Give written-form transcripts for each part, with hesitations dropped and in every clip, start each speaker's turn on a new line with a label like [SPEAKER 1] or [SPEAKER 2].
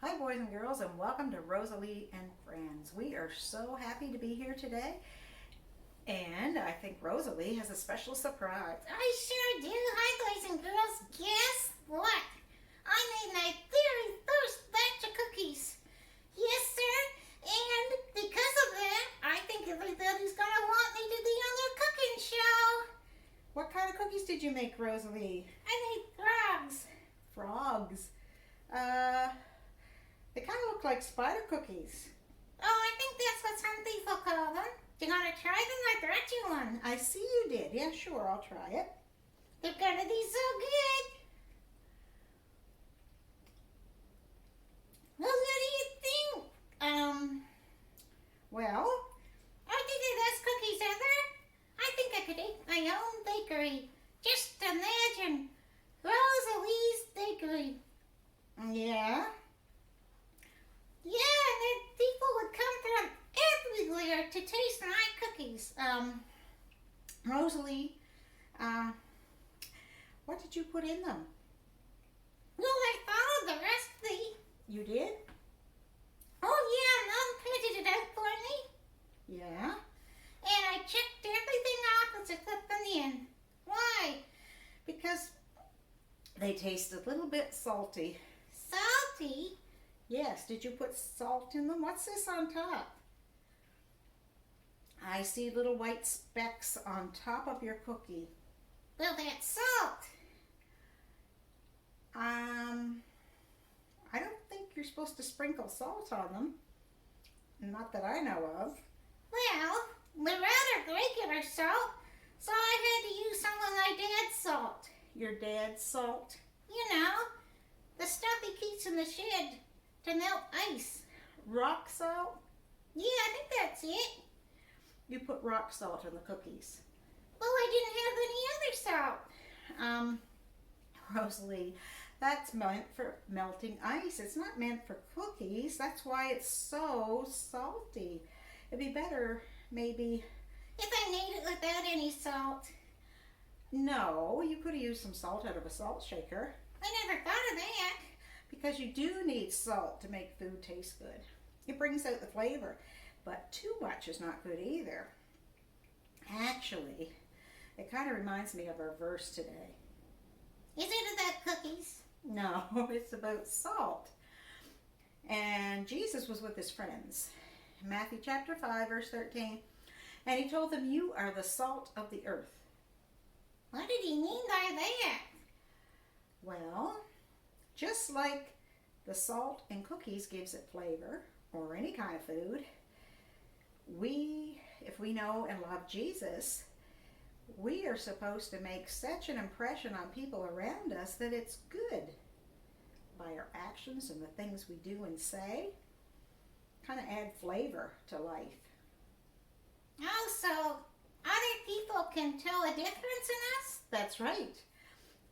[SPEAKER 1] Hi, boys and girls, and welcome to Rosa-Leigh and Friends. We are so happy to be here today, and I think Rosa-Leigh has a special surprise.
[SPEAKER 2] I sure do. Hi, boys and girls. Guess what? I made my very first batch of cookies. Yes, sir. And because of that, I think everybody's going to want me to be on their cooking show.
[SPEAKER 1] What kind of cookies did you make, Rosa-Leigh?
[SPEAKER 2] I made frogs.
[SPEAKER 1] Frogs. They kind of look like spider cookies.
[SPEAKER 2] Oh, I think that's what some people call them. Do you want to try them? I brought you one.
[SPEAKER 1] I see you did. Yeah, sure, I'll try it.
[SPEAKER 2] They're going to be so good. Well, what do you think?
[SPEAKER 1] Well,
[SPEAKER 2] Are they the best cookies ever? I think I could make my own bakery. Just imagine Rosa-Leigh's bakery.
[SPEAKER 1] yeah.
[SPEAKER 2] Yeah, and then people would come from everywhere to taste my cookies.
[SPEAKER 1] Rosa-Leigh, what did you put in them?
[SPEAKER 2] Well, I followed the recipe.
[SPEAKER 1] You did?
[SPEAKER 2] Oh yeah, Mom printed it out for me.
[SPEAKER 1] Yeah.
[SPEAKER 2] And I checked everything off as I put them in. Why?
[SPEAKER 1] Because they taste a little bit salty.
[SPEAKER 2] Salty?
[SPEAKER 1] Yes, did you put salt in them? What's this on top? I see little white specks on top of your cookie.
[SPEAKER 2] Well, that's salt.
[SPEAKER 1] I don't think you're supposed to sprinkle salt on them. Not that I know of.
[SPEAKER 2] Well, they're rather regular salt, so I had to use some of my dad's salt.
[SPEAKER 1] Your dad's salt?
[SPEAKER 2] You know, the stuff he keeps in the shed to melt ice.
[SPEAKER 1] Rock salt?
[SPEAKER 2] Yeah, I think that's it.
[SPEAKER 1] You put rock salt in the cookies.
[SPEAKER 2] Well, I didn't have any other salt.
[SPEAKER 1] Rosa-Leigh, that's meant for melting ice. It's not meant for cookies. That's why it's so salty. It'd be better, maybe.
[SPEAKER 2] If I made it without any salt.
[SPEAKER 1] No, you could have used some salt out of a salt shaker.
[SPEAKER 2] I never thought of that.
[SPEAKER 1] Because you do need salt to make food taste good. It brings out the flavor, but too much is not good either. Actually, it kind of reminds me of our verse today.
[SPEAKER 2] Is it about cookies?
[SPEAKER 1] No, it's about salt. And Jesus was with his friends. Matthew chapter 5, verse 13. And he told them, "You are the salt of the earth."
[SPEAKER 2] What did he mean by that?
[SPEAKER 1] Well, just like the salt in cookies gives it flavor, or any kind of food, if we know and love Jesus, we are supposed to make such an impression on people around us that it's good by our actions and the things we do and say. Kind of add flavor to life.
[SPEAKER 2] Oh, so other people can tell a difference in us?
[SPEAKER 1] That's right.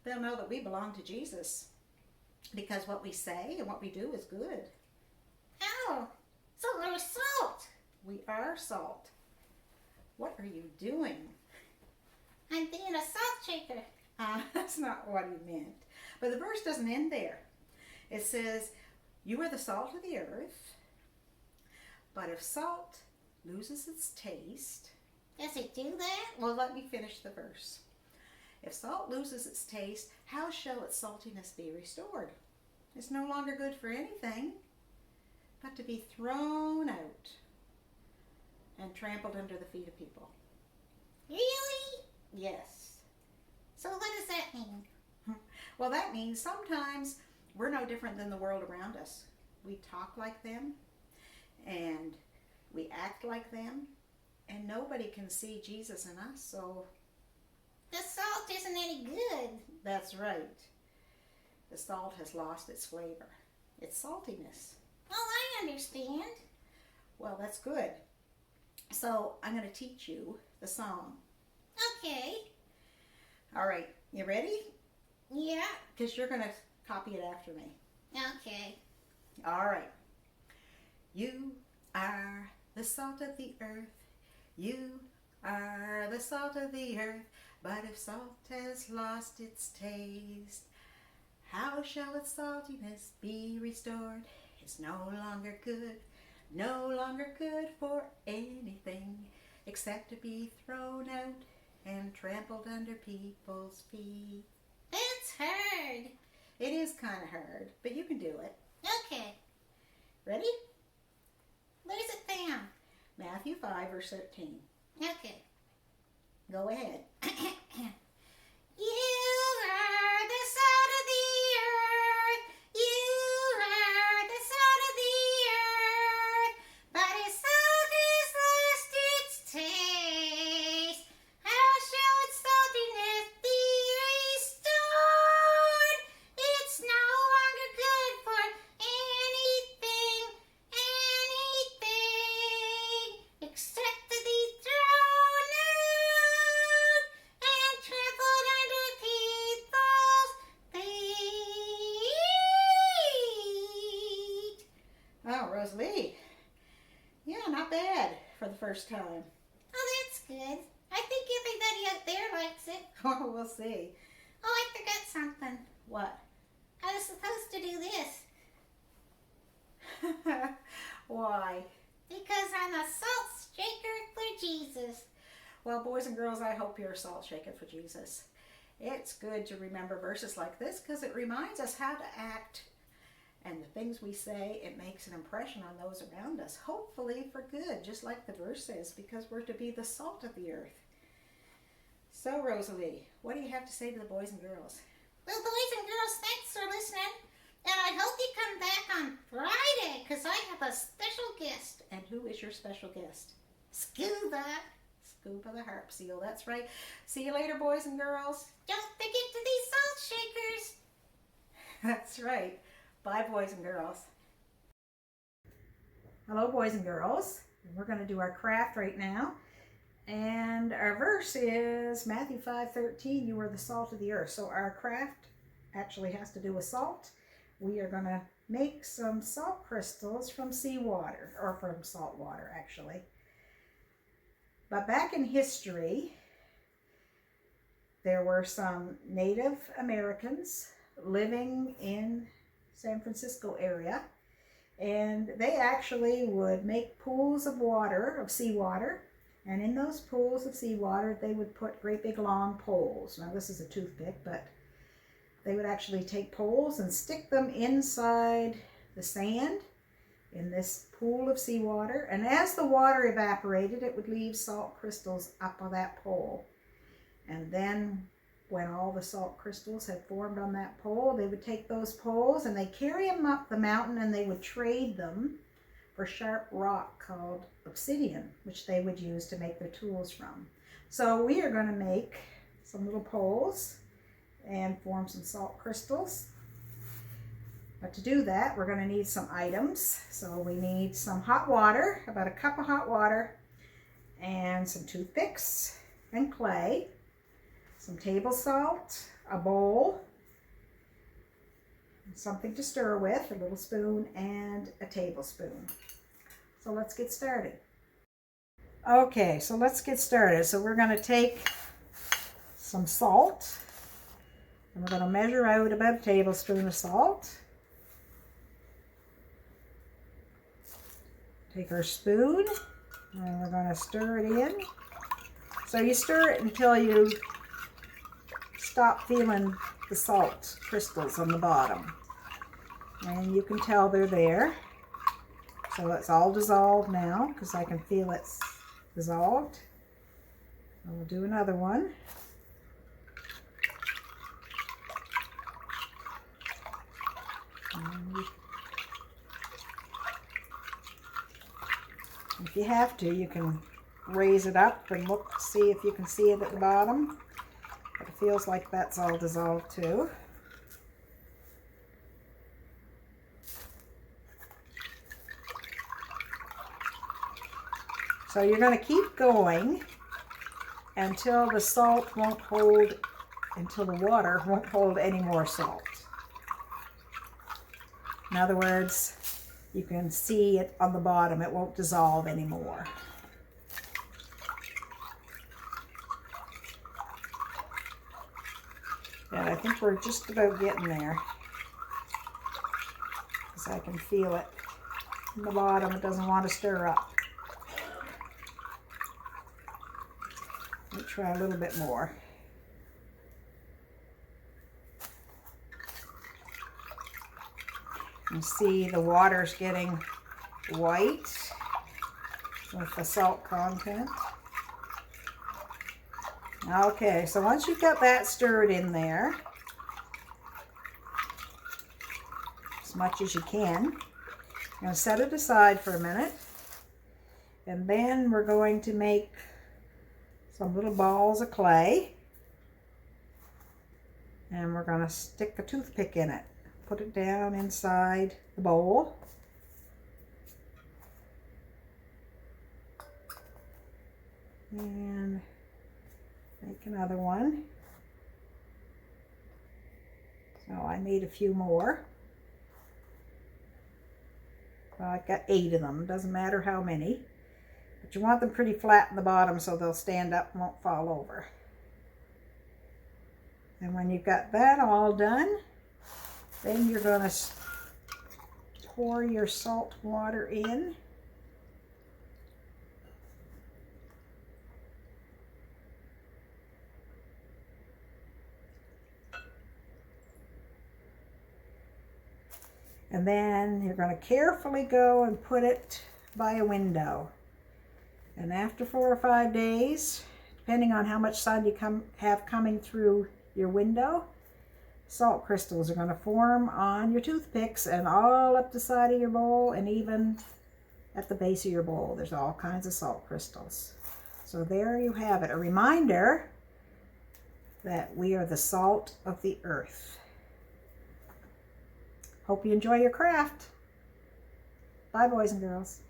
[SPEAKER 1] They'll know that we belong to Jesus because what we say and what we do is good.
[SPEAKER 2] Oh, so we're salt.
[SPEAKER 1] We are salt. What are you doing?
[SPEAKER 2] I'm being a salt shaker.
[SPEAKER 1] That's not what he meant. But the verse doesn't end there. It says, "You are the salt of the earth, but if salt loses its taste..."
[SPEAKER 2] Does it do that?
[SPEAKER 1] Well, let me finish the verse. "If salt loses its taste, how shall its saltiness be restored? It's no longer good for anything but to be thrown out and trampled under the feet of people."
[SPEAKER 2] Really?
[SPEAKER 1] Yes.
[SPEAKER 2] So what does that mean?
[SPEAKER 1] Well, that means sometimes we're no different than the world around us. We talk like them and we act like them, and nobody can see Jesus in us, so
[SPEAKER 2] The salt isn't any good.
[SPEAKER 1] that's right. The salt has lost its flavor, its saltiness.
[SPEAKER 2] Well, I understand.
[SPEAKER 1] Well, that's good. So I'm going to teach you the song.
[SPEAKER 2] Okay.
[SPEAKER 1] All right, you ready?
[SPEAKER 2] Yeah.
[SPEAKER 1] Because you're going to copy it after me.
[SPEAKER 2] Okay.
[SPEAKER 1] All right. You are the salt of the earth. You are the salt of the earth. But if salt has lost its taste, how shall its saltiness be restored? is no longer good, no longer good for anything except to be thrown out and trampled under people's feet.
[SPEAKER 2] It's hard.
[SPEAKER 1] It is kind of hard, but you can do it.
[SPEAKER 2] Okay,
[SPEAKER 1] Ready?
[SPEAKER 2] where's it down?
[SPEAKER 1] Matthew 5, verse 13.
[SPEAKER 2] Okay.
[SPEAKER 1] Go ahead.
[SPEAKER 2] You are the salt of the earth. You are the salt of the earth. But if salt has lost its taste, how shall its saltiness be restored? It's no longer good for anything except to be thrown out and trampled under people's feet.
[SPEAKER 1] Oh, Rosa-Leigh. Yeah, not bad for the first time.
[SPEAKER 2] Oh, that's good. I think everybody out there likes it.
[SPEAKER 1] Oh, we'll see.
[SPEAKER 2] Oh, I forgot something.
[SPEAKER 1] What?
[SPEAKER 2] I was supposed to do this
[SPEAKER 1] Why?
[SPEAKER 2] because I'm a salt shaker for Jesus.
[SPEAKER 1] Well, boys and girls, I hope you're a salt shaker for Jesus. It's good to remember verses like this because it reminds us how to act, and the things we say, it makes an impression on those around us, hopefully for good, just like the verse says, because we're to be the salt of the earth. So, Rosa-Leigh, what do you have to say to the boys and girls?
[SPEAKER 2] Well, boys and girls, thanks for listening. And I hope you come back on Friday because I have a special guest.
[SPEAKER 1] And who is your special guest?
[SPEAKER 2] Scuba.
[SPEAKER 1] Scuba the harp seal, that's right. See you later, boys and girls.
[SPEAKER 2] Don't forget to be salt shakers.
[SPEAKER 1] That's right. Bye, boys and girls. Hello, boys and girls. We're going to do our craft right now. And our verse is Matthew 5:13, you are the salt of the earth. So our craft actually has to do with salt. We are going to make some salt crystals from seawater, or from salt water, actually. But back in history, there were some Native Americans living in San Francisco area, and they actually would make pools of water, of seawater, and in those pools of seawater they would put great big long poles. Now this is a toothpick, but they would actually take poles and stick them inside the sand in this pool of seawater, and as the water evaporated it would leave salt crystals up on that pole. And then when all the salt crystals had formed on that pole, they would take those poles and they carry them up the mountain and they would trade them for sharp rock called obsidian, which they would use to make their tools from. So we are going to make some little poles and form some salt crystals. But to do that, we're going to need some items. So we need some hot water, about a cup of hot water, and some toothpicks and clay, some table salt, a bowl, something to stir with, a little spoon, and a tablespoon. So let's get started. Okay, so let's get started. So we're going to take some salt, and we're going to measure out about a tablespoon of salt. Take our spoon, and we're going to stir it in. So you stir it until you stop feeling the salt crystals on the bottom. And you can tell they're there. So it's all dissolved now because I can feel it's dissolved. And we'll do another one. And if you have to, you can raise it up and look, see if you can see it at the bottom. But it feels like that's all dissolved too. So you're going to keep going until the salt won't hold, until the water won't hold any more salt. In other words, you can see it on the bottom, it won't dissolve anymore. And I think we're just about getting there, because I can feel it in the bottom. It doesn't want to stir up. Let me try a little bit more. You see the water's getting white with the salt content. Okay, so once you've got that stirred in there, as much as you can, you're going to set it aside for a minute, and then we're going to make some little balls of clay, and we're going to stick a toothpick in it. Put it down inside the bowl. And make another one. So I made a few more. Well, I've got 8 of them. Doesn't matter how many. But you want them pretty flat in the bottom so they'll stand up and won't fall over. And when you've got that all done, then you're going to pour your salt water in. And then you're going to carefully go and put it by a window. And after 4 or 5 days, depending on how much sun you have coming through your window, salt crystals are going to form on your toothpicks and all up the side of your bowl, and even at the base of your bowl. There's all kinds of salt crystals. So there you have it, a reminder that we are the salt of the earth. Hope you enjoy your craft. Bye, boys and girls.